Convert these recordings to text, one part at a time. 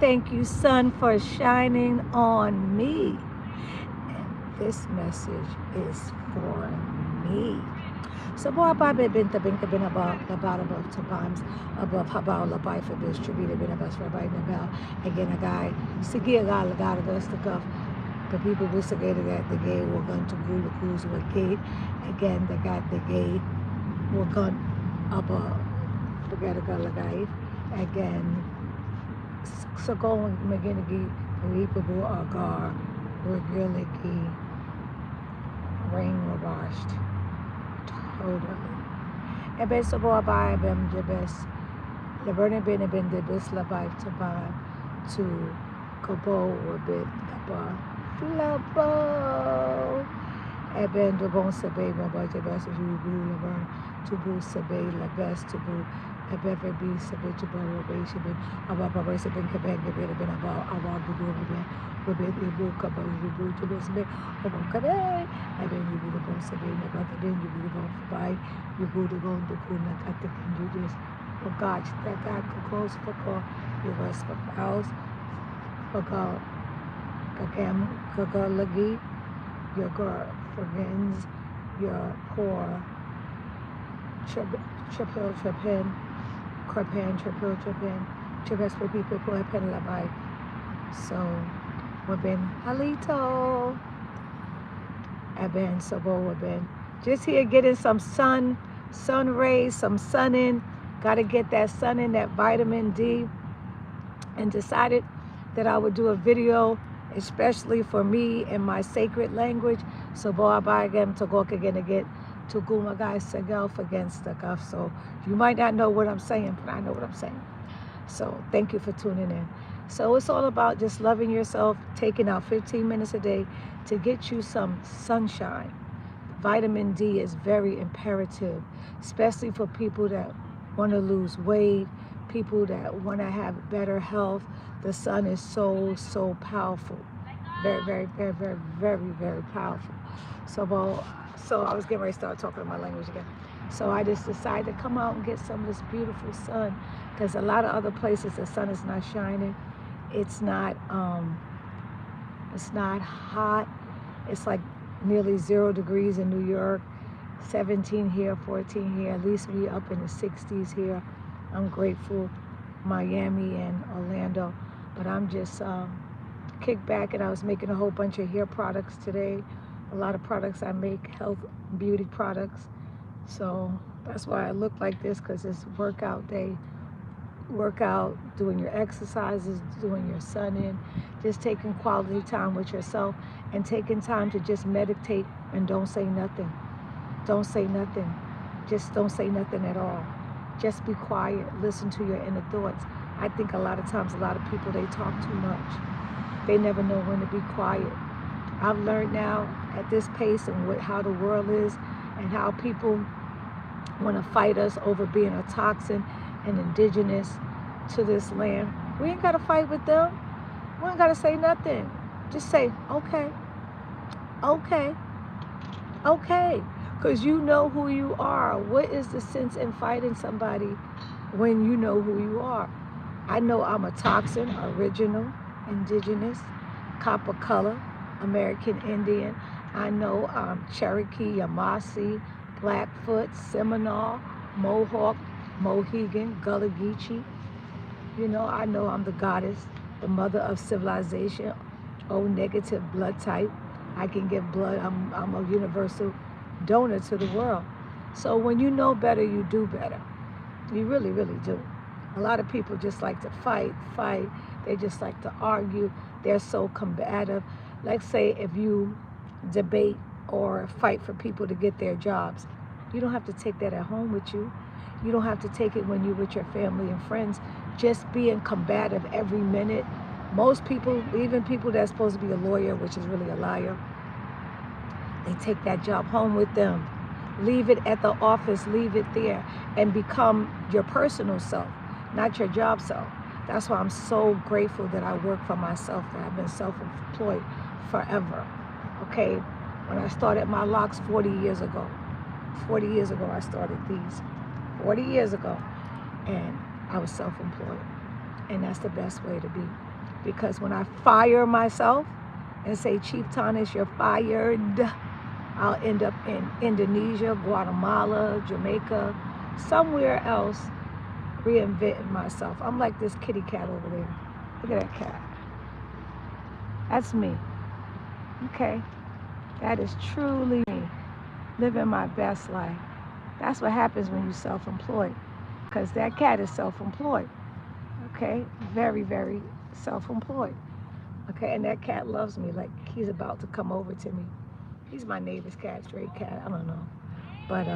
thank you, sun, for shining on me. And this message is for me. So boy babe binta binka bin about times above habao labai for bis tribute bin abas rabbi nabel again a guy sigi a guy us the cuff the people who segregated at the gate were going to go to cruise with gate again they got the gate were going above forget a guy again so going McGinnity people are gar regularly rain washed totally. Ebe so bo abai bem jebes. Le burning been the best labai to buy to kobo or bit kapa flabo. Ebe do bon sebe mo ba jebes you bu le burn to bu sebe le best to bu ebe be sebe to bo be sebe aba ba sebe kebe be been about our bu be we be bu kapa you bu to be sebe obo kebe ebe you bu bon sebe le ba then you bu bon buy you go to go to kuna kate can you just oh God that God could close for call you was for house for God kakam kakalagi your girl friends your poor triple trippers for people who have pen labai so we've been halito I've been sabo we've been just here getting some sun rays, some sun in. Got to get that sun in, that vitamin D. And decided that I would do a video, especially for me in my sacred language. So boy, I again to go again to get to Guma guy Segelf against the guff. So you might not know what I'm saying, but I know what I'm saying. So thank you for tuning in. So it's all about just loving yourself, taking out 15 minutes a day to get you some sunshine. Vitamin D is very imperative, especially for people that want to lose weight, people that want to have better health. The sun is so powerful. Very powerful. So I was getting ready to start talking my language again. So I just decided to come out and get some of this beautiful sun because a lot of other places the sun is not shining. It's not hot. It's like nearly 0 degrees in New York, 17 here, 14 here. At least we up in the 60s here. I'm grateful, Miami and Orlando. But I'm just kicked back, and I was making a whole bunch of hair products today. A lot of products I make, health, beauty products. So that's why I look like this, because it's workout day. Workout, doing your exercises, doing your sun in, just taking quality time with yourself and taking time to just meditate and don't say nothing. Don't say nothing. Just don't say nothing at all. Just be quiet. Listen to your inner thoughts. I think a lot of times, a lot of people, they talk too much. They never know when to be quiet. I've learned now at this pace and how the world is and how people want to fight us over being a toxin and indigenous to this land. We ain't got to fight with them. We ain't got to say nothing. Just say, okay, because you know who you are. What is the sense in fighting somebody when you know who you are? I know I'm a toxin, original, indigenous, copper color, American Indian. I know I'm Cherokee, Yamasee, Blackfoot, Seminole, Mohawk, Mohegan, Gullah Geechee. You know I'm the goddess, the mother of civilization, O negative blood type. I can give blood. I'm a universal donor to the world. So when you know better, you do better. You really do. A lot of people just like to fight. They just like to argue. They're so combative. Like say if you debate or fight for people to get their jobs, you don't have to take that at home with you. You don't have to take it when you're with your family and friends. Just being combative every minute. Most people, even people that's supposed to be a lawyer, which is really a liar, they take that job home with them. Leave it at the office, leave it there, and become your personal self, not your job self. That's why I'm so grateful that I work for myself, that I've been self-employed forever. Okay, when I started my locks 40 years ago I started these. 40 years ago, and I was self-employed. And that's the best way to be. because when I fire myself and say, Chief Tanis, you're fired, I'll end up in Indonesia, Guatemala, Jamaica, somewhere else, reinventing myself. I'm like this kitty cat over there. Look at that cat. That's me. Okay? That is truly me, living my best life. That's what happens when you're self-employed, because that cat is self-employed. Okay? Very, very self-employed. Okay? And that cat loves me like he's about to come over to me. He's my neighbor's cat, stray cat. I don't know. But,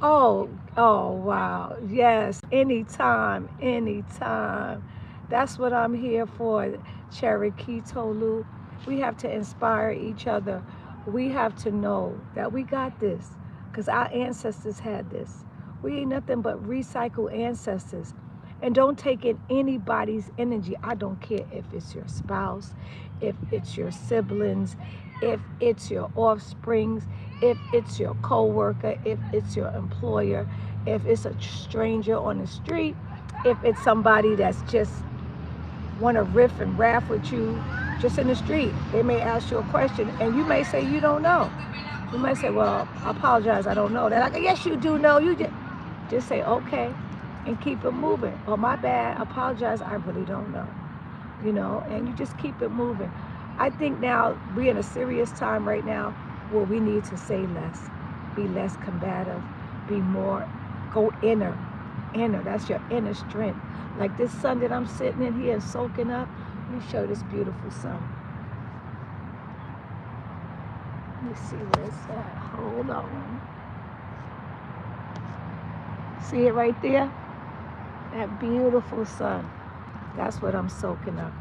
oh, wow. Yes, anytime, anytime. That's what I'm here for, Cherokee Tolu. We have to inspire each other. We have to know that we got this, because our ancestors had this. We ain't nothing but recycled ancestors. And don't take in anybody's energy. I don't care if it's your spouse, if it's your siblings, if it's your offsprings, if it's your coworker, if it's your employer, if it's a stranger on the street, if it's somebody that's just want to riff and raff with you just in the street. They may ask you a question and you may say you don't know. You might say, well, I apologize, I don't know. They're like, yes, you do know. You just say, okay, and keep it moving. Oh, my bad, I apologize, I really don't know. You know, and you just keep it moving. I think now we're in a serious time right now where we need to say less, be less combative, be more, go inner. That's your inner strength. Like this sun that I'm sitting in here and soaking up. Let me show this beautiful sun. Let me see where it's at. Hold on. See it right there? That beautiful sun. That's what I'm soaking up.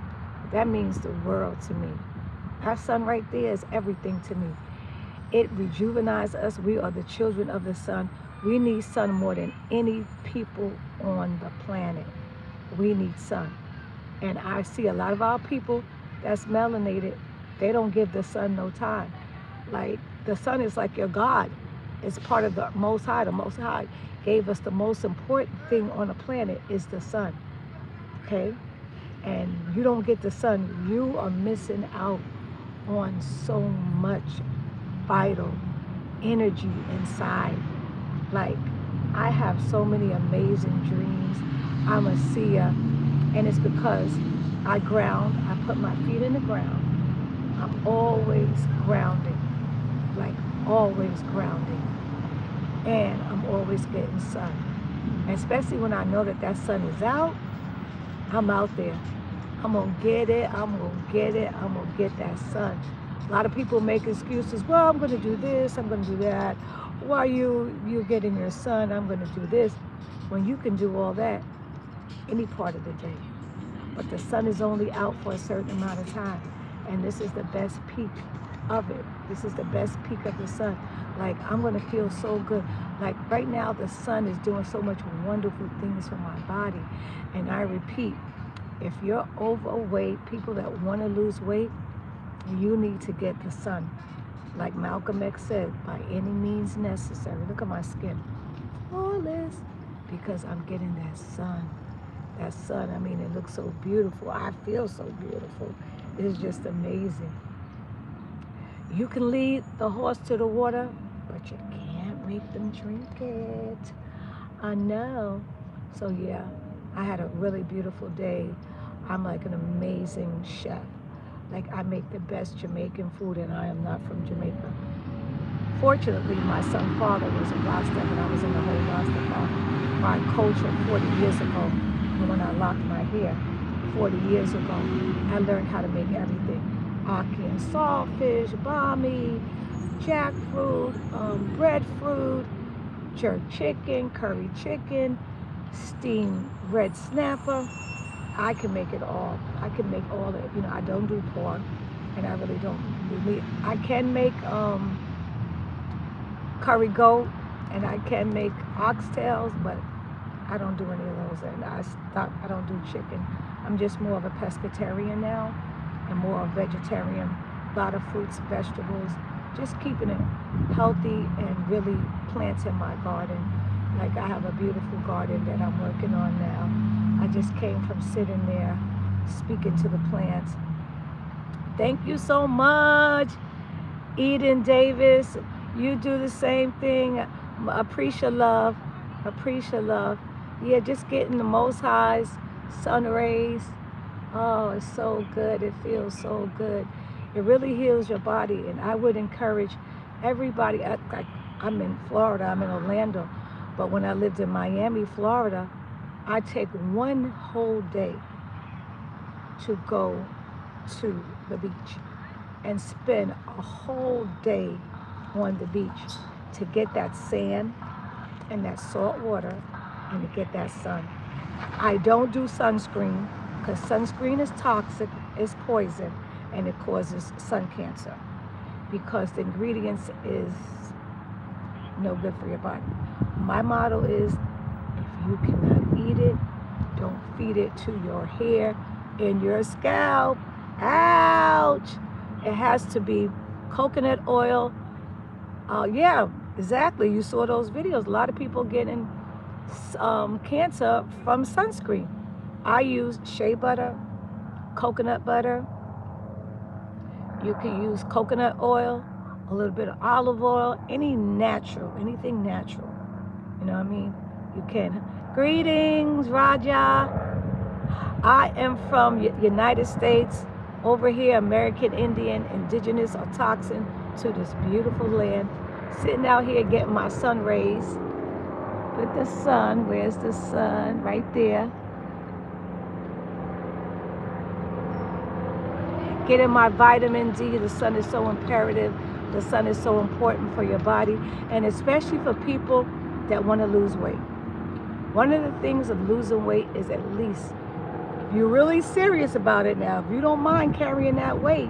That means the world to me. That sun right there is everything to me. It rejuvenates us. We are the children of the sun. We need sun more than any people on the planet. We need sun. And I see a lot of our people that's melanated, they don't give the sun no time. Like the sun is like your God. It's part of the Most High. The Most High gave us the most important thing on the planet is the sun. Okay? And you don't get the sun, you are missing out on so much vital energy inside. Like, I have so many amazing dreams. I'm a seer, and it's because I ground, I put my feet in the ground. I'm always grounding, like always grounding. And I'm always getting sun. And especially when I know that that sun is out, I'm out there. I'm gonna get it, I'm gonna get it, I'm gonna get that sun. A lot of people make excuses, well, I'm gonna do this, I'm gonna do that. While you're getting your sun, I'm gonna do this. When you can do all that any part of the day. But the sun is only out for a certain amount of time. And this is the best peak of it. This is the best peak of the sun. Like, I'm gonna feel so good. Like right now, the sun is doing so much wonderful things for my body. And I repeat, if you're overweight, people that want to lose weight, you need to get the sun. Like Malcolm X said, by any means necessary. Look at my skin. Flawless. Because I'm getting that sun. That sun, I mean, it looks so beautiful. I feel so beautiful. It's just amazing. You can lead the horse to the water, but you can't make them drink it. I know. So yeah, I had a really beautiful day. I'm like an amazing chef. Like, I make the best Jamaican food, and I am not from Jamaica. Fortunately, my son's father was a Rasta, and I was in the whole Rastafari culture 40 years ago. And when I locked my hair 40 years ago, I learned how to make everything. Ackee and saltfish, bami, jackfruit, breadfruit, jerk chicken, curry chicken, steamed red snapper. I can make it all. I can make all of it. You know, I don't do pork, and I really don't do meat. I can make curry goat, and I can make oxtails, but I don't do any of those. And I don't do chicken. I'm just more of a pescatarian now, and more of vegetarian. A lot of fruits, vegetables, just keeping it healthy and really planting my garden. Like, I have a beautiful garden that I'm working on now. I just came from sitting there speaking to the plants. Thank you so much, Eden Davis. You do the same thing. Appreciate love. Appreciate love. Yeah, just getting the Most High's sun rays. Oh, it's so good. It feels so good. It really heals your body. And I would encourage everybody. I'm in Florida. I'm in Orlando. But when I lived in Miami, Florida, I take one whole day to go to the beach and spend a whole day on the beach to get that sand and that salt water and to get that sun. I don't do sunscreen because sunscreen is toxic, is poison, and it causes sun cancer because the ingredients is no good for your body. My motto is if you cannot eat it, don't feed it to your hair and your scalp. Ouch! It has to be coconut oil. Yeah, exactly. You saw those videos. A lot of people getting cancer from sunscreen. I use shea butter, coconut butter. You can use coconut oil, a little bit of olive oil, anything natural. You know what I mean? You can. Greetings, Raja. I am from United States, over here, American Indian, indigenous or toxin to this beautiful land. Sitting out here getting my sun rays. With the sun, where's the sun? Right there. Getting my vitamin D. The sun is so imperative. The sun is so important for your body, and especially for people that want to lose weight. One of the things of losing weight is at least, if you're really serious about it now, if you don't mind carrying that weight,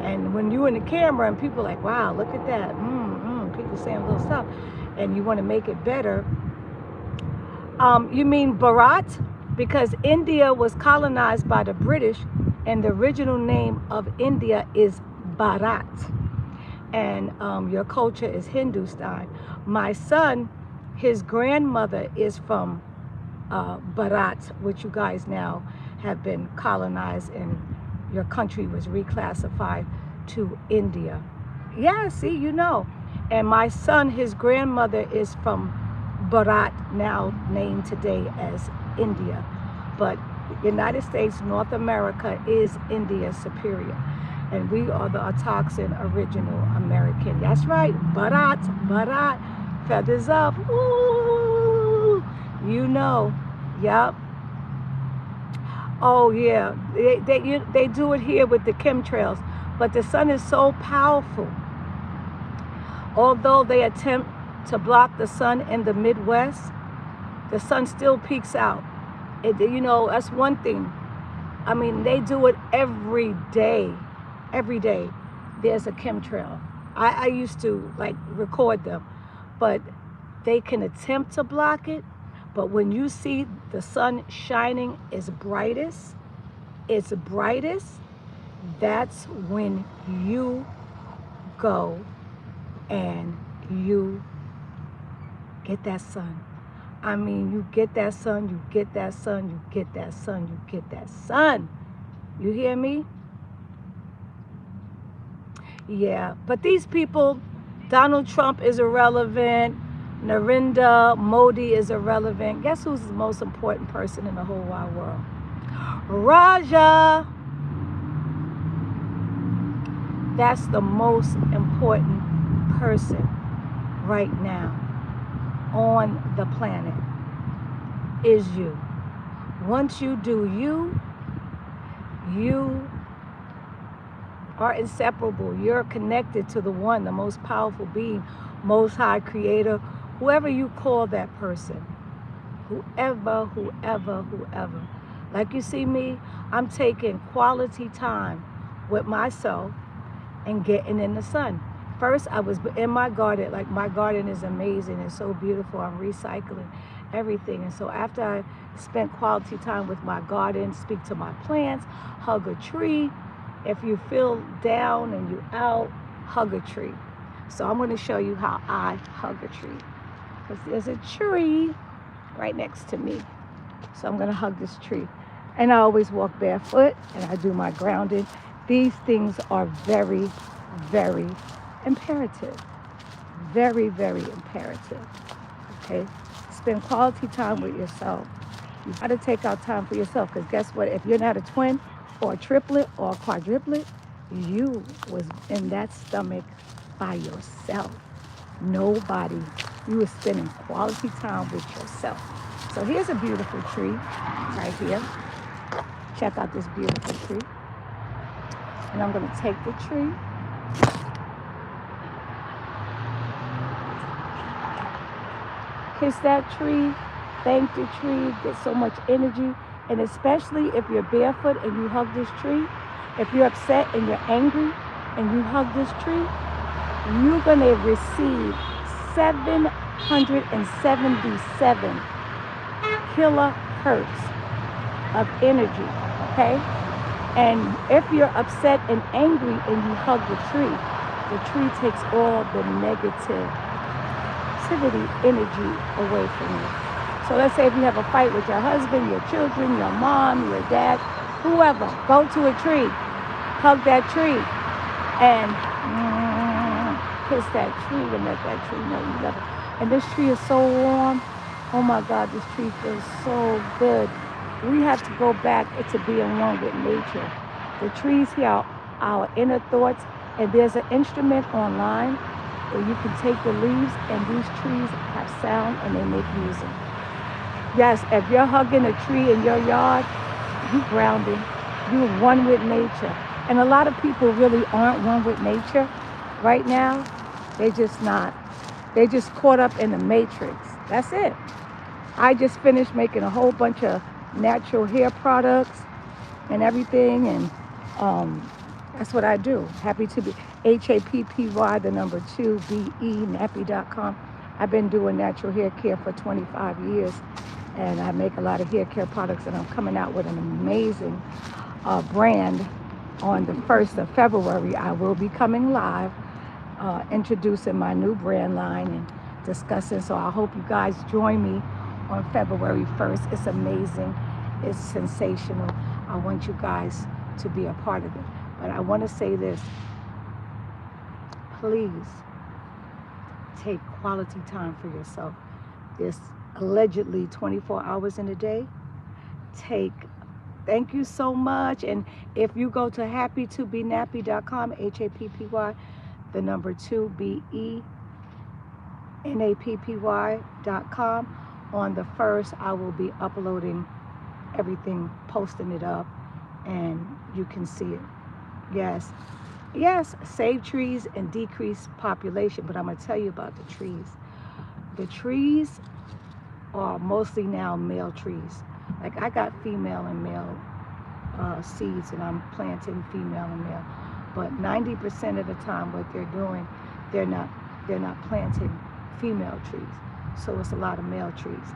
and when you're in the camera and people are like, wow, look at that, people saying little stuff, and you want to make it better, you mean Bharat? Because India was colonized by the British, and the original name of India is Bharat. And your culture is Hindustan. My son, his grandmother is from Bharat, which you guys now have been colonized, and your country was reclassified to India. Yeah, see, you know. And my son, his grandmother is from Bharat, now named today as India. But United States, North America is India superior. And we are the Autoxin original American. That's right, Bharat, Bharat, feathers up, ooh, you know, yep. Oh yeah, they do it here with the chemtrails, but the sun is so powerful. Although they attempt to block the sun in the Midwest, the sun still peaks out. You know, that's one thing. I mean, they do it every day. Every day there's a chemtrail. I used to like record them, but they can attempt to block it. But when you see the sun shining its brightest, that's when you go and you get that sun. I mean, you get that sun, you get that sun, you get that sun, you get that sun. You hear me? Yeah, but these people, Donald Trump is irrelevant, Narendra Modi is irrelevant. Guess who's the most important person in the whole wide world? Raja. That's the most important person right now on the planet is you. Once you do you are inseparable. You're connected to the one, the most powerful being, most high creator, whoever you call that person. Whoever. Like you see me, I'm taking quality time with myself and getting in the sun. First, I was in my garden. Like, my garden is amazing. It's so beautiful. I'm recycling everything. And so after I spent quality time with my garden, speak to my plants, hug a tree. If you feel down and you out, hug a tree. So I'm going to show you how I hug a tree. Because there's a tree right next to me. So I'm going to hug this tree. And I always walk barefoot, and I do my grounding. These things are very, very imperative. Very, very imperative. Okay? Spend quality time with yourself. You got to take out time for yourself, because guess what? If you're not a twin or a triplet or a quadruplet, you was in that stomach by yourself. Nobody. You were spending quality time with yourself. So here's a beautiful tree right here. Check out this beautiful tree. And I'm going to take the tree. Kiss that tree. Thank the tree. Get so much energy. And especially if you're barefoot and you hug this tree, if you're upset and you're angry and you hug this tree, you're going to receive 777 kilohertz of energy, okay? And if you're upset and angry and you hug the tree takes all the negativity energy away from you. So let's say if you have a fight with your husband, your children, your mom, your dad, whoever, go to a tree, hug that tree, and kiss that tree and let that tree know you love it. And this tree is so warm. Oh my God, this tree feels so good. We have to go back to being one with nature. The trees hear our inner thoughts, and there's an instrument online where you can take the leaves, and these trees have sound and they make music. Yes, if you're hugging a tree in your yard, you grounding. You're one with nature. And a lot of people really aren't one with nature right now. They just not. They just caught up in the matrix. That's it. I just finished making a whole bunch of natural hair products and everything, and that's what I do. Happy to be HAPPY, the number 2, BE, nappy.com. I've been doing natural hair care for 25 years, and I make a lot of hair care products, and I'm coming out with an amazing brand on the 1st of February. I will be coming live, introducing my new brand line and discussing. So I hope you guys join me on February 1st. It's amazing. It's sensational. I want you guys to be a part of it. But I want to say this. Please take quality time for yourself. There's allegedly 24 hours in a day. Thank you so much. And if you go to happy2benappy.com, HAPPY, the number 2, BE, nappy.com, on the 1st, I will be uploading everything, posting it up, and you can see it. Yes, save trees and decrease population, but I'm going to tell you about the trees. The trees are mostly now male trees. Like I got female and male seeds, and I'm planting female and male. But 90% of the time, what they're doing, they're not planting female trees. So it's a lot of male trees.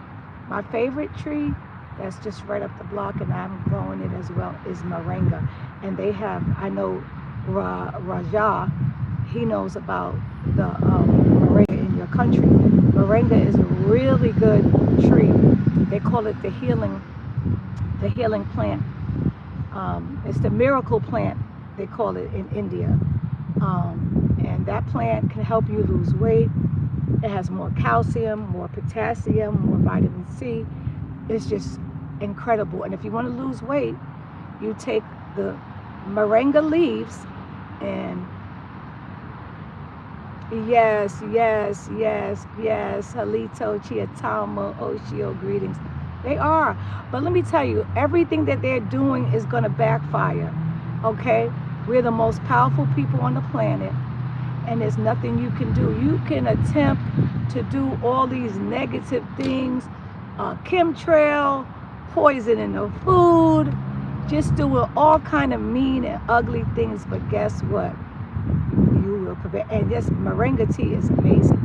My favorite tree that's just right up the block, and I'm growing it as well, is moringa. And they have, I know Raja, he knows about the moringa in your country. Moringa is a really good tree. They call it the healing plant. It's the miracle plant, they call it in India. And that plant can help you lose weight. It has more calcium, more potassium, more vitamin C. It's just incredible. And if you want to lose weight, you take the moringa leaves and yes, Halito, Chiatama, Oshio, greetings. They are. But let me tell you, everything that they're doing is going to backfire. Okay? We're the most powerful people on the planet, and there's nothing you can do. You can attempt to do all these negative things, chemtrail, poison in the food, just doing all kind of mean and ugly things. But guess what? You will prevent. And this moringa tea is amazing.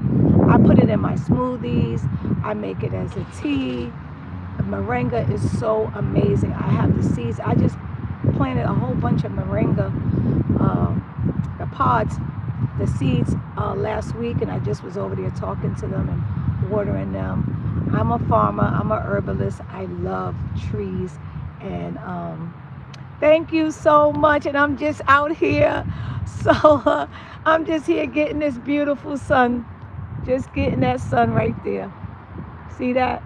I put it in my smoothies. I make it as a tea. Moringa is so amazing. I have the seeds. I just planted a whole bunch of moringa, the pods, the seeds last week, and I just was over there talking to them and watering them. I'm a farmer. I'm a herbalist. I love trees, And thank you so much. And I'm just out here. So I'm just here getting this beautiful sun. Just getting that sun right there. See that?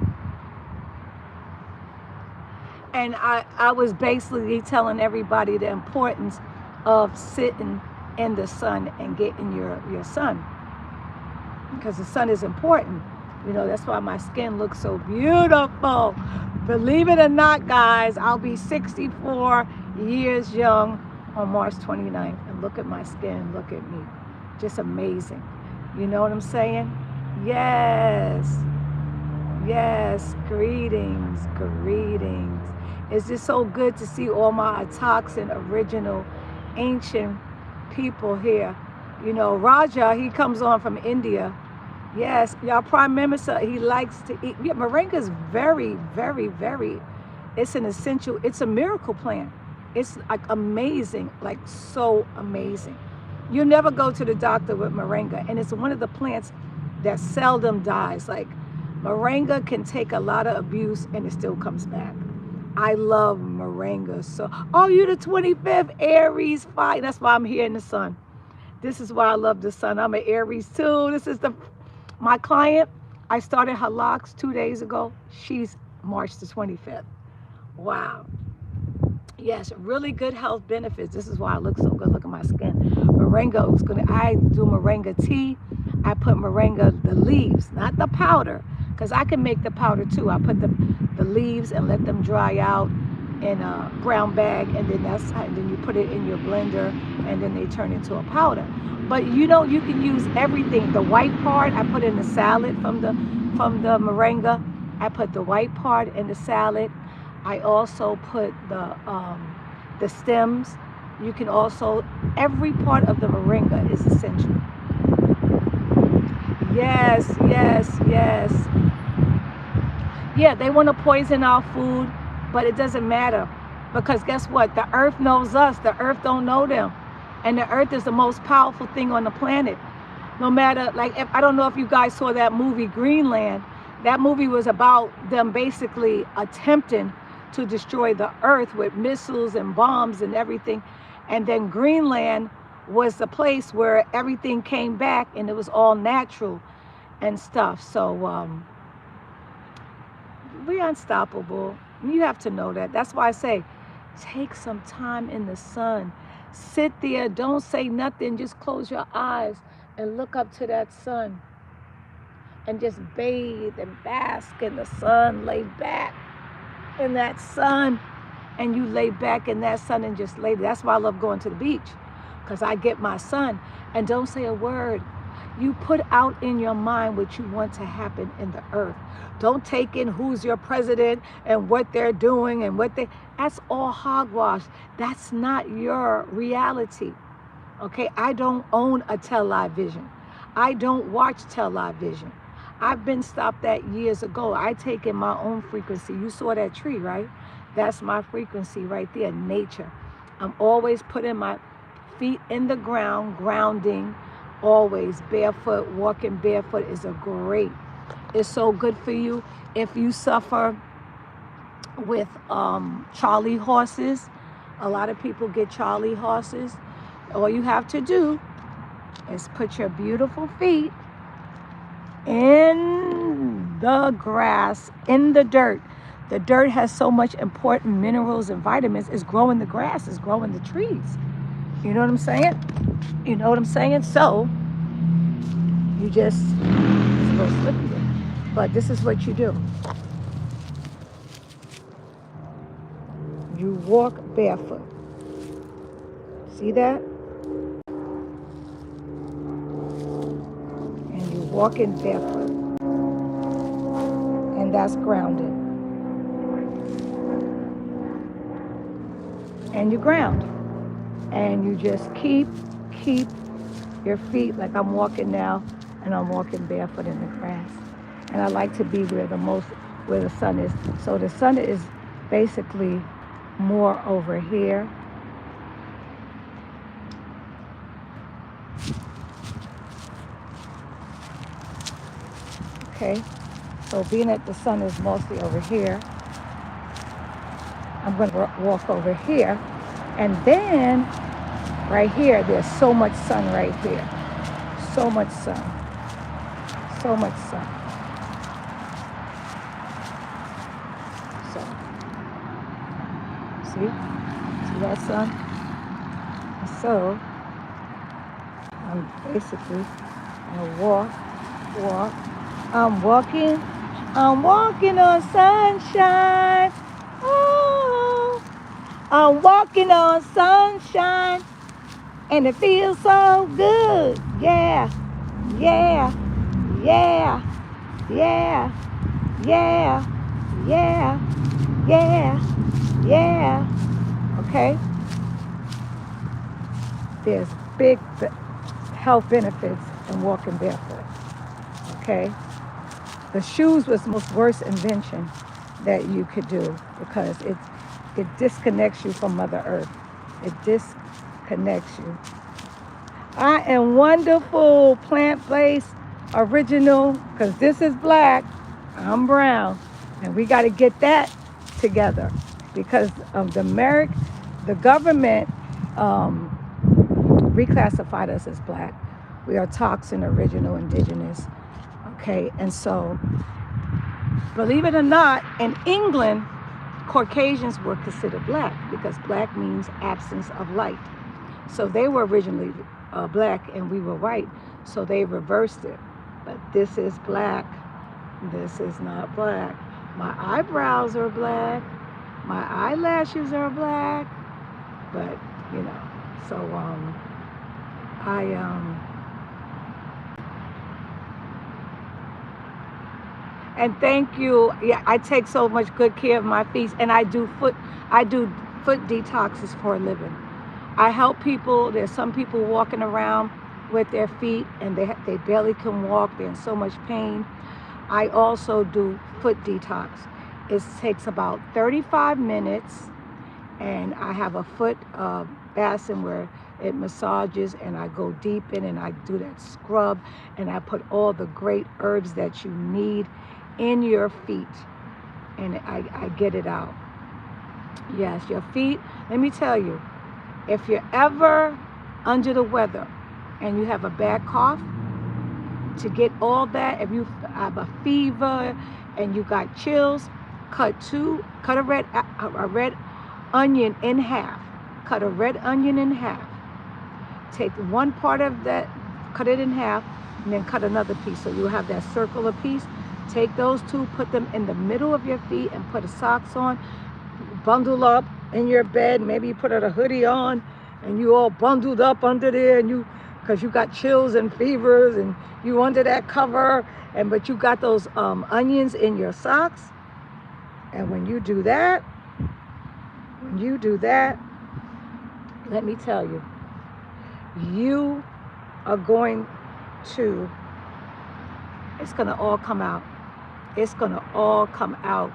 And I was basically telling everybody the importance of sitting in the sun and getting your sun. Because the sun is important. You know, that's why my skin looks so beautiful. Believe it or not, guys, I'll be 64 years young on March 29th. And look at my skin, look at me. Just amazing. You know what I'm saying? Yes. Yes. Greetings. Greetings. It's just so good to see all my toxin original ancient people here. You know, Raja, he comes on from India. Yes, y'all Prime Minister, he likes to eat. Yeah, moringa is very, very, very, it's an essential, it's a miracle plant. It's like amazing, like so amazing. You never go to the doctor with moringa, and it's one of the plants that seldom dies. Like moringa can take a lot of abuse and it still comes back. I love moringa. So, oh, you the 25th Aries fire. That's why I'm here in the sun. This is why I love the sun. I'm an Aries too. This is my client. I started her locks 2 days ago. She's March the 25th. Wow. Yes, really good health benefits. This is why I look so good. Look at my skin. Moringa was gonna. I do moringa tea. I put moringa the leaves, not the powder, because I can make the powder too. I put the leaves and let them dry out in a brown bag, and then you put it in your blender, and then they turn into a powder. But you know, you can use everything. The white part I put in the salad from the moringa. I put the white part in the salad. I also put the stems. You can also, every part of the moringa is essential. Yes, yes, yes. Yeah, they want to poison our food, but it doesn't matter, because guess what? The earth knows us. The earth don't know them. And the earth is the most powerful thing on the planet. No matter, like, I don't know if you guys saw that movie Greenland. That movie was about them basically attempting to destroy the earth with missiles and bombs and everything. And then Greenland was the place where everything came back and it was all natural and stuff. So we're unstoppable. You have to know that. That's why I say, take some time in the sun. Sit there, don't say nothing, just close your eyes and look up to that sun. And just bathe and bask in the sun, lay back in that sun. And you lay back in that sun and just lay there. That's why I love going to the beach, because I get my sun. And don't say a word. You put out in your mind what you want to happen in the earth. Don't take in who's your president and what they're doing and that's all hogwash. That's not your reality. Okay, I don't own a television. I don't watch television. I've been stopped that years ago. I take in my own frequency. You saw that tree, right? That's my frequency right there, nature. I'm always putting my feet in the ground, grounding, always barefoot. Walking barefoot is it's so good for you. If you suffer with Charlie horses, a lot of people get Charlie horses. All you have to do is put your beautiful feet in the grass, in the dirt. The dirt has so much important minerals and vitamins. It's growing the grass, it's growing the trees. You know what I'm saying? You know what I'm saying? So you just, it's a little slippery, but this is what you do. You walk barefoot. See that? And you're walking barefoot. And that's grounded. And you ground. And you just keep your feet, like I'm walking now, and I'm walking barefoot in the grass. And I like to be where the sun is. So the sun is basically more over here. Okay, so being that the sun is mostly over here, I'm going to walk over here. And then right here, there's so much sun right here. So much sun. So much sun. So, see that sun? So, I'm basically gonna walk. I'm walking on sunshine. Oh, I'm walking on sunshine, and it feels so good. Yeah, yeah, yeah, yeah, yeah, yeah, yeah, yeah. Okay? There's big health benefits in walking barefoot. Okay? The shoes was the most worst invention that you could do because it disconnects you from Mother Earth. It disconnects you. I am wonderful, plant-based, original, because this is black, I'm brown, and we got to get that together because of the government reclassified us as black. We are toxin, original, indigenous, okay? And so, believe it or not, in England, Caucasians were considered black because black means absence of light. So they were originally black and we were white. So they reversed it. But this is black. This is not black. My eyebrows are black. My eyelashes are black. But, you know, so and thank you. Yeah, I take so much good care of my feet, and I do foot detoxes for a living. I help people. There's some people walking around with their feet and they barely can walk. They're in so much pain. I also do foot detox. It takes about 35 minutes, and I have a foot basin where it massages, and I go deep in and I do that scrub, and I put all the great herbs that you need in your feet, and I get it out. Yes, your feet, let me tell you, if you're ever under the weather and you have a bad cough, to get all that, if you have a fever and you got chills, cut a red onion in half. Cut a red onion in half. Take one part of that, cut it in half, and then cut another piece. So you'll have that circular piece. Take those two, put them in the middle of your feet and put a socks on. Bundle up in your bed. Maybe you put a hoodie on and you all bundled up under there, and because you got chills and fevers and you under that cover, but you got those onions in your socks. And when you do that, let me tell you, you are going to, it's going to all come out. It's going to all come out.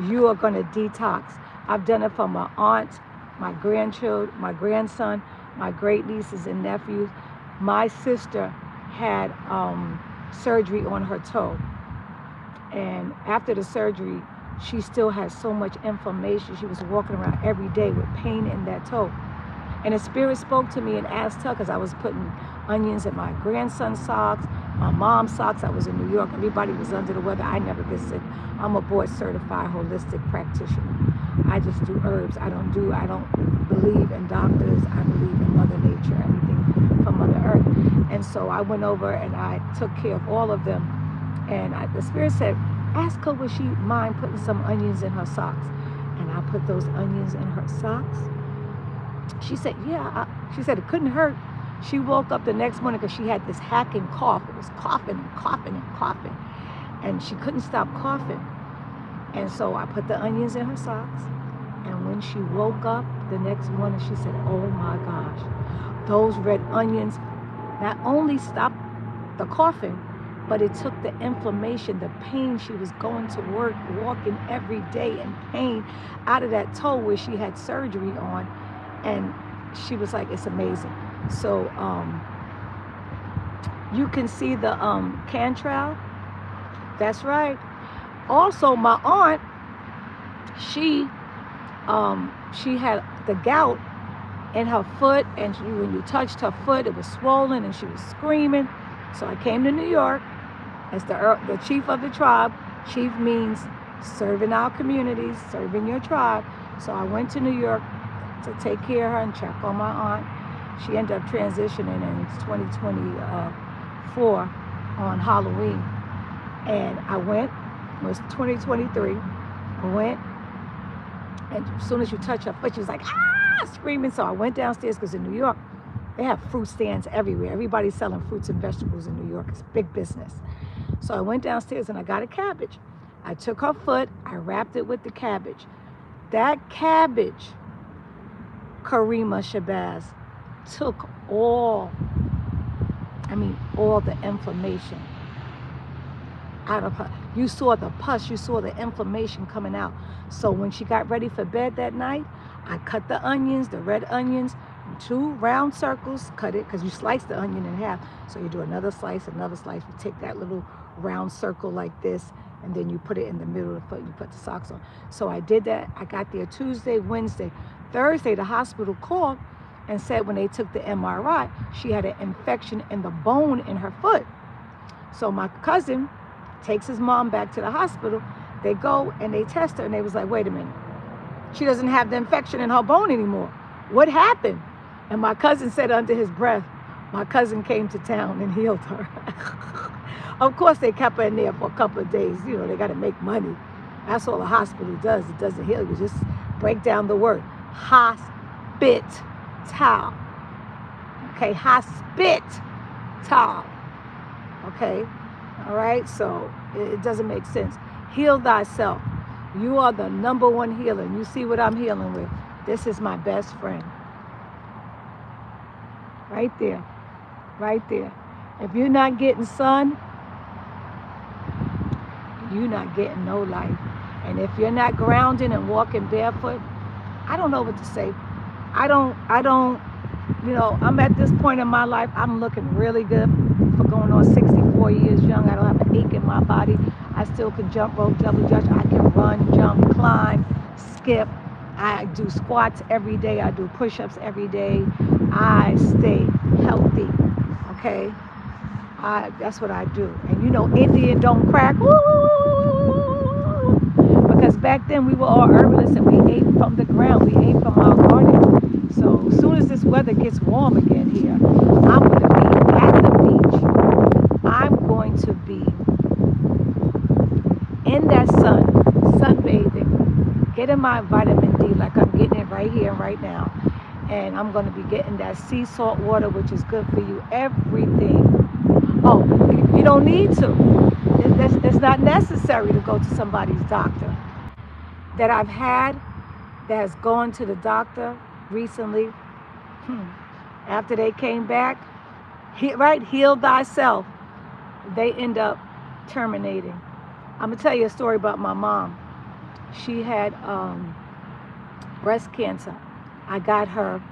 You are going to detox. I've done it for my aunt, my grandchildren, my grandson, my great nieces and nephews. My sister had surgery on her toe. And after the surgery, she still has so much inflammation. She was walking around every day with pain in that toe. And the Spirit spoke to me and asked her, because I was putting onions in my grandson's socks, my mom's socks. I was in New York. Everybody was under the weather. I never get sick. I'm a board certified holistic practitioner. I just do herbs. I don't believe in doctors. I believe in Mother Nature, everything from Mother Earth. And so I went over and I took care of all of them. And the Spirit said, ask her would she mind putting some onions in her socks. And I put those onions in her socks. She said, yeah. She said it couldn't hurt. She woke up the next morning because she had this hacking cough. It was coughing and coughing and coughing. And she couldn't stop coughing. And so I put the onions in her socks. And when she woke up the next morning, she said, oh my gosh, those red onions not only stopped the coughing, but it took the inflammation, the pain. She was going to work, walking every day in pain out of that toe where she had surgery on. And she was like, it's amazing. So you can see the cantrell. That's right. Also, my aunt, she she had the gout in her foot, and when you touched her foot, it was swollen, and she was screaming. So I came to New York as the chief of the tribe. Chief means serving our communities, serving your tribe. So I went to New York to take care of her and check on my aunt. She ended up transitioning in 2024 on Halloween. And I went, it was 2023, I went, and as soon as you touch her foot, she was like, ah, screaming. So I went downstairs, because in New York, they have fruit stands everywhere. Everybody's selling fruits and vegetables in New York. It's big business. So I went downstairs and I got a cabbage. I took her foot, I wrapped it with the cabbage. That cabbage, Karima Shabazz, took all the inflammation out of her. You saw the pus, you saw the inflammation coming out. So when she got ready for bed that night, I cut the onions, the red onions, in 2 round circles, cut it, because you slice the onion in half. So you do another slice, you take that little round circle like this, and then you put it in the middle of the foot, and you put the socks on. So I did that. I got there Tuesday, Wednesday. Thursday, the hospital called and said when they took the MRI, she had an infection in the bone in her foot. So my cousin takes his mom back to the hospital. They go and they test her, and they was like, wait a minute, she doesn't have the infection in her bone anymore. What happened? And my cousin said under his breath, my cousin came to town and healed her. Of course, they kept her in there for a couple of days. You know, they got to make money. That's all a hospital does. It doesn't heal you. Just break down the word. Hospital. Okay, hospital. Okay, all right? So it doesn't make sense. Heal thyself. You are the number one healer. You see what I'm healing with. This is my best friend. Right there. Right there. If you're not getting sun, you're not getting no life. And if you're not grounding and walking barefoot, I don't know what to say. I don't, I'm at this point in my life, I'm looking really good for going on 64 years young. I don't have an ache in my body. I still can jump rope, double dutch. I can run, jump, climb, skip. I do squats every day. I do push-ups every day. I stay healthy, okay? That's what I do. And Indian don't crack. Woo! Because back then we were all herbalists and we ate from the ground. We ate from our garden. So as soon as this weather gets warm again here, I'm going to be at the beach. I'm going to be in that sun, sunbathing, getting my vitamin D like I'm getting it right here and right now. And I'm going to be getting that sea salt water, which is good for you. Everything. Oh, you don't need to. It's not necessary to go to somebody's doctor. That I've had that has gone to the doctor recently, after they came back, heal thyself, they end up terminating. I'm going to tell you a story about my mom. She had breast cancer. I got her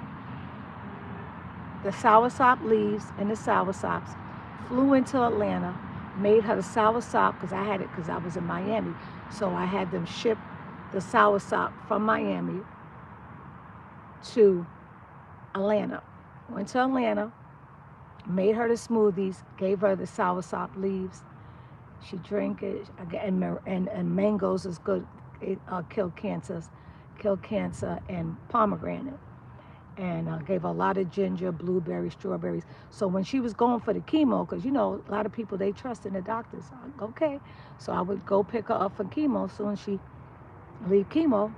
the soursop leaves and the soursops, flew into Atlanta, made her the soursop, because I had it because I was in Miami. So I had them ship the soursop from Miami to Atlanta. Went to Atlanta, made her the smoothies, gave her the soursop leaves. She drank it, and mangoes is good. It kill cancer, and pomegranate. And gave her a lot of ginger, blueberries, strawberries. So when she was going for the chemo, because a lot of people, they trust in the doctors. Okay, so I would go pick her up for chemo. So when she leave chemo,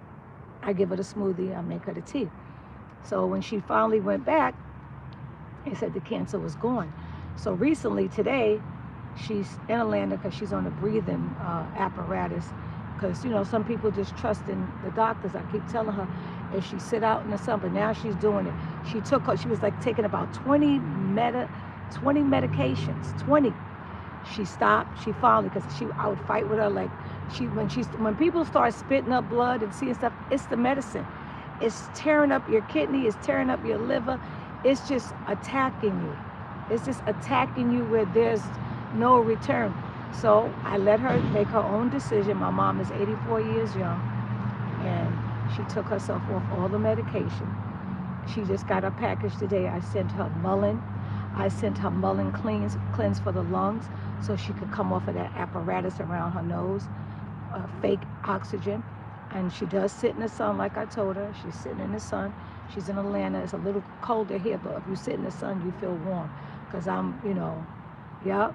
I give her the smoothie, I make her the tea. So when she finally went back, they said the cancer was gone. So recently, today, she's in Atlanta because she's on a breathing apparatus. Because, some people just trust in the doctors. I keep telling her, if she sit out in the sun, but now she's doing it. She was like taking about 20 medications, 20. She stopped. She finally, because I would fight with her. Like when people start spitting up blood and seeing stuff, it's the medicine. It's tearing up your kidney. It's tearing up your liver. It's just attacking you. It's just attacking you where there's no return. So I let her make her own decision. My mom is 84 years young, and She took herself off all the medication. She just got a package today. I sent her mullein. I sent her mullein cleanse for the lungs so she could come off of that apparatus around her nose, fake oxygen. And she does sit in the sun like I told her. She's sitting in the sun. She's in Atlanta. It's a little colder here, but if you sit in the sun, you feel warm. Because I'm, yep.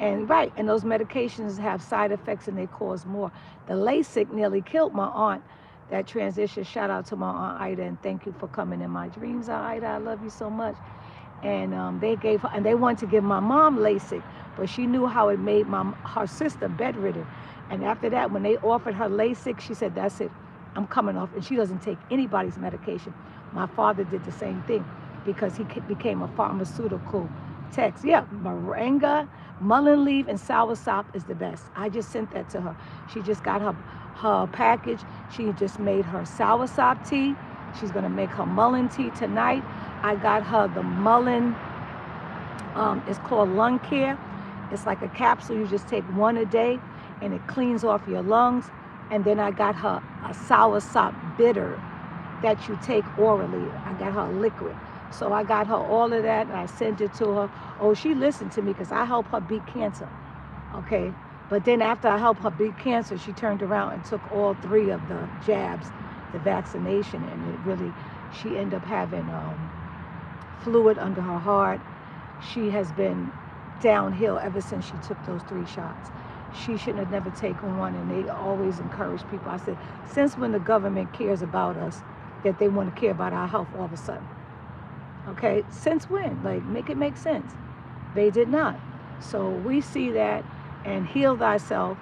And right, and those medications have side effects and they cause more. The LASIK nearly killed my aunt. That transition, shout out to my aunt Ida, and thank you for coming in my dreams, Ida. I love you so much. And they gave her, and they wanted to give my mom LASIK, but she knew how it made her sister bedridden. And after that, when they offered her LASIK, she said, "That's it, I'm coming off." And she doesn't take anybody's medication. My father did the same thing because he became a pharmaceutical tech. Yeah, moringa, mullein leaf, and soursop is the best. I just sent that to her. She just got her package. She just made her soursop tea. She's gonna make her mullein tea tonight. I got her the mullein, it's called lung care. It's like a capsule, you just take one a day and it cleans off your lungs. And then I got her a soursop bitter that you take orally. I got her liquid. So I got her all of that and I sent it to her. Oh, she listened to me because I helped her beat cancer, okay? But then after I helped her beat cancer, she turned around and took all 3 of the jabs, the vaccination, and it really, she ended up having fluid under her heart. She has been downhill ever since she took those 3 shots. She shouldn't have never taken one, and they always encourage people. I said, since when the government cares about us, that they want to care about our health all of a sudden? Okay, since when? Like, make it make sense. They did not. So we see that, and heal thyself.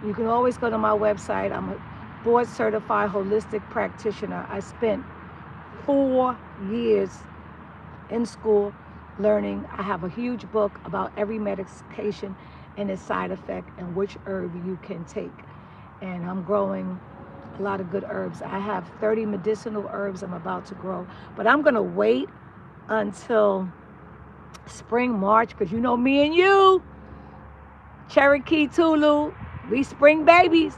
You can always go to my website. I'm a board certified holistic practitioner. I spent 4 years in school learning. I have a huge book about every medication and its side effect and which herb you can take. And I'm growing a lot of good herbs. I have 30 medicinal herbs I'm about to grow, but I'm gonna wait until spring, March, because you know me and you, Cherokee, Tulu, we spring babies,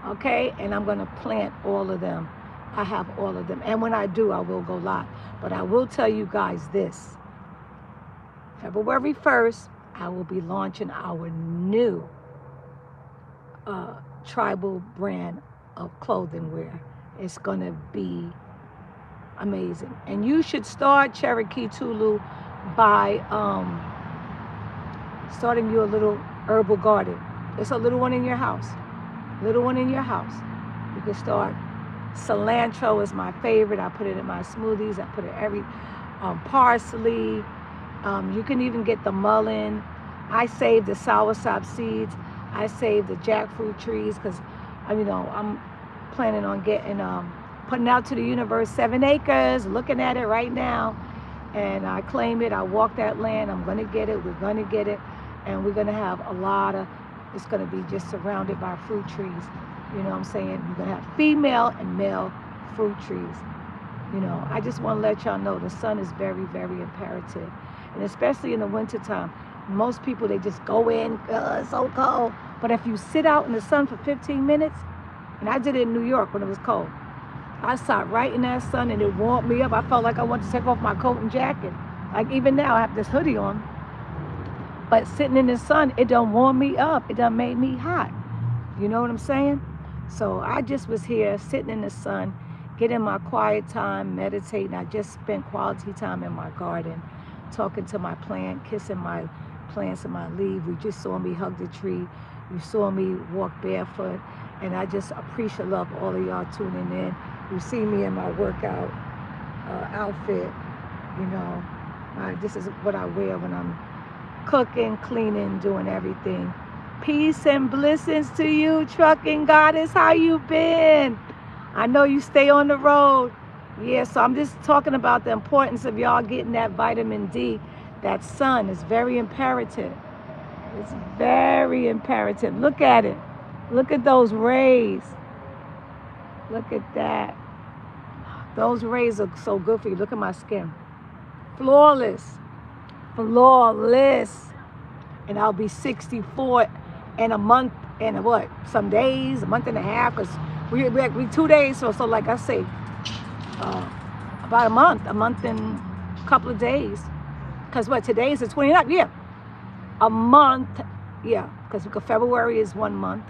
okay? And I'm gonna plant all of them. I have all of them. And when I do, I will go live. But I will tell you guys this. February 1st, I will be launching our new tribal brand of clothing wear. It's gonna be amazing. And you should start, Cherokee Tulu, by starting you a little herbal garden. It's a little one in your house. Little one in your house. You can start. Cilantro is my favorite. I put it in my smoothies. I put it every parsley. You can even get the mullein. I save the soursop seeds. I save the jackfruit trees because I'm planning on getting putting out to the universe 7 acres, looking at it right now. And I claim it. I walk that land. I'm going to get it. We're going to get it. And we're going to have a lot of, it's going to be just surrounded by fruit trees. You know what I'm saying? You're going to have female and male fruit trees. I just want to let y'all know the sun is very, very imperative. And especially in the wintertime, most people, they just go in, it's so cold. But if you sit out in the sun for 15 minutes, and I did it in New York when it was cold, I sat right in that sun and it warmed me up. I felt like I wanted to take off my coat and jacket. Like even now I have this hoodie on. But sitting in the sun, it done warm me up. It done made me hot. You know what I'm saying? So I just was here sitting in the sun, getting my quiet time, meditating. I just spent quality time in my garden, talking to my plant, kissing my plants and my leaves. You just saw me hug the tree. You saw me walk barefoot. And I just appreciate love all of y'all tuning in. You see me in my workout outfit. This is what I wear when I'm cooking, cleaning, doing everything. Peace and blessings to you, trucking goddess. How you been? I know you stay on the road. Yeah, so I'm just talking about the importance of y'all getting that vitamin D. That sun is very imperative. It's very imperative. Look at it. Look at those rays. Look at that. Those rays are so good for you. Look at my skin. Flawless. Flawless. And I'll be 64 in a month and some days, a month and a half, because We 2 days, so like I say, about a month and a couple of days. Because what, today is the 29th? Yeah, a month. Yeah, because February is 1 month.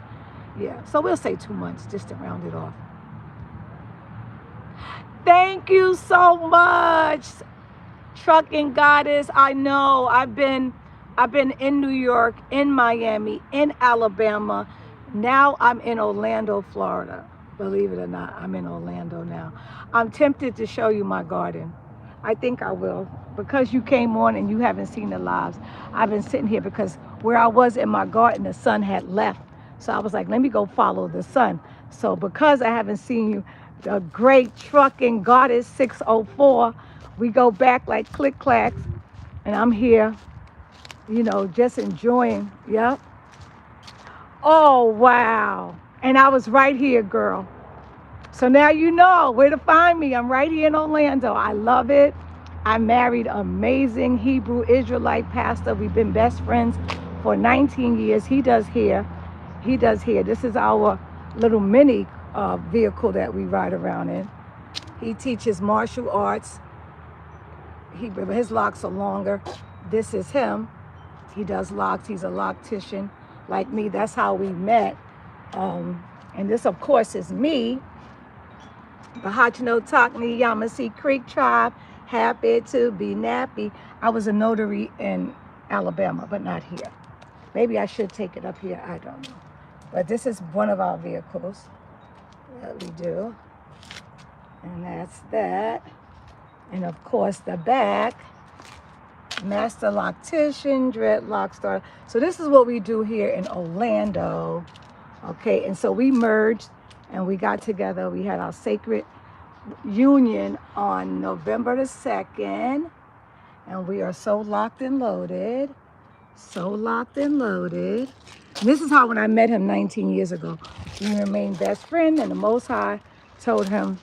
Yeah, so we'll say 2 months just to round it off. Thank you so much, Trucking Goddess. I know I've been in New York, in Miami, in Alabama. Now I'm in Orlando, Florida. Believe it or not, I'm in Orlando now. I'm tempted to show you my garden. I think I will. Because you came on and you haven't seen the lives, I've been sitting here because where I was in my garden, the sun had left. So I was like, let me go follow the sun. So because I haven't seen you, the great Trucking Goddess 604, we go back like click clacks, and I'm here, just enjoying. Yep. Oh, wow. And I was right here, girl. So now you know where to find me. I'm right here in Orlando. I love it. I married an amazing Hebrew Israelite pastor. We've been best friends for 19 years. He does hair. This is our little mini vehicle that we ride around in. He teaches martial arts. His locks are longer. This is him. He does locks. He's a loctician like me. That's how we met. And this, of course, is me. The Hachino-Tachni Yamasee Creek tribe. Happy to be nappy. I was a notary in Alabama, but not here. Maybe I should take it up here. I don't know. But this is one of our vehicles that we do. And that's that. And of course, the back, master loctician, dreadlock starter. So this is what we do here in Orlando. Okay, and so we merged and we got together. We had our sacred union on November the 2nd. And we are so locked and loaded. So locked and loaded. And this is how when I met him 19 years ago, we remained best friends, and the Most High told him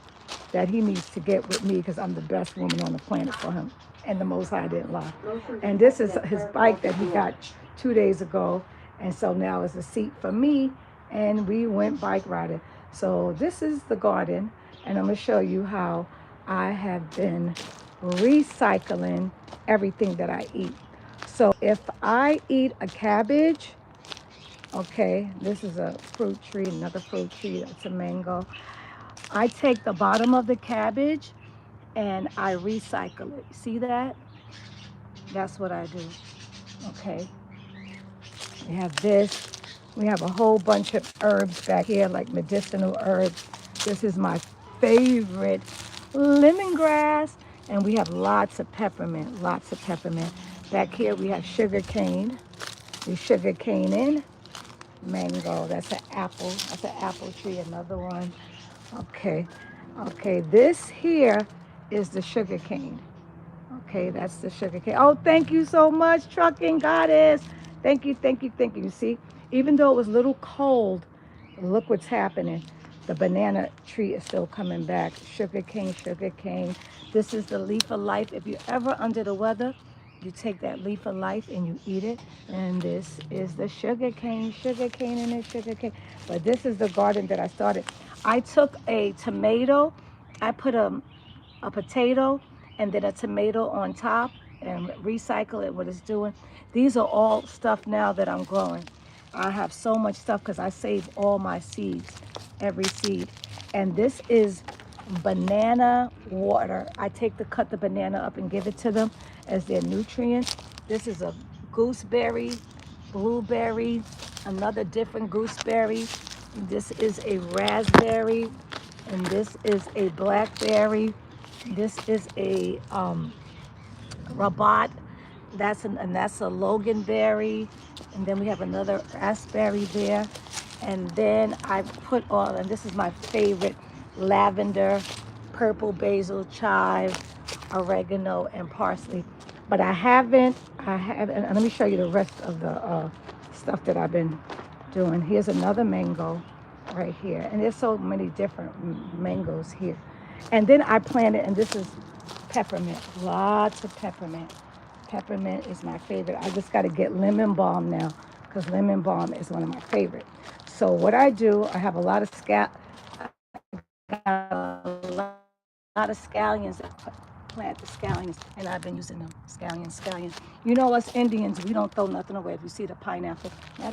that he needs to get with me because I'm the best woman on the planet for him. And the Most High didn't lie. And this is his bike that he got 2 days ago. And so now it's a seat for me. And we went bike riding. So this is the garden. And I'm going to show you how I have been recycling everything that I eat. So if I eat a cabbage, okay, this is a fruit tree, another fruit tree, that's a mango. I take the bottom of the cabbage and I recycle it. See that? That's what I do. Okay. We have this. We have a whole bunch of herbs back here, like medicinal herbs. This is my favorite, lemongrass. And we have lots of peppermint. Back here we have sugar cane. We sugar cane in. Mango, that's an apple. That's an apple tree, another one. Okay, this here is the sugar cane. Okay, that's the sugar cane. Oh, thank you so much, Trucking Goddess. Thank you. You see, even though it was a little cold, look what's happening. The banana tree is still coming back. Sugar cane. This is the leaf of life. If you're ever under the weather, you take that leaf of life and you eat it. And this is the sugar cane and the sugar cane. But this is the garden that I started. I took a tomato, I put a potato and then a tomato on top and recycle it, what it's doing. These are all stuff now that I'm growing. I have so much stuff because I save all my seeds, every seed. And this is banana water. I cut the banana up and give it to them as their nutrients. This is a gooseberry, blueberry, another different gooseberry. This is a raspberry, and this is a blackberry. This is a rabat. That's a loganberry, and then we have another raspberry there. And then I put all, and this is my favorite, lavender, purple basil, chive, oregano, and parsley. But I haven't, and let me show you the rest of the stuff that I've been doing. Here's another mango right here. And there's so many different mangoes here. And then I planted, and this is peppermint, lots of peppermint. Peppermint is my favorite. I just got to get lemon balm now because lemon balm is one of my favorite. So what I do, I have a lot of got a lot of scallions that plant the scallions, and I've been using them. Scallions. You know us Indians, we don't throw nothing away. If you see the pineapple, matter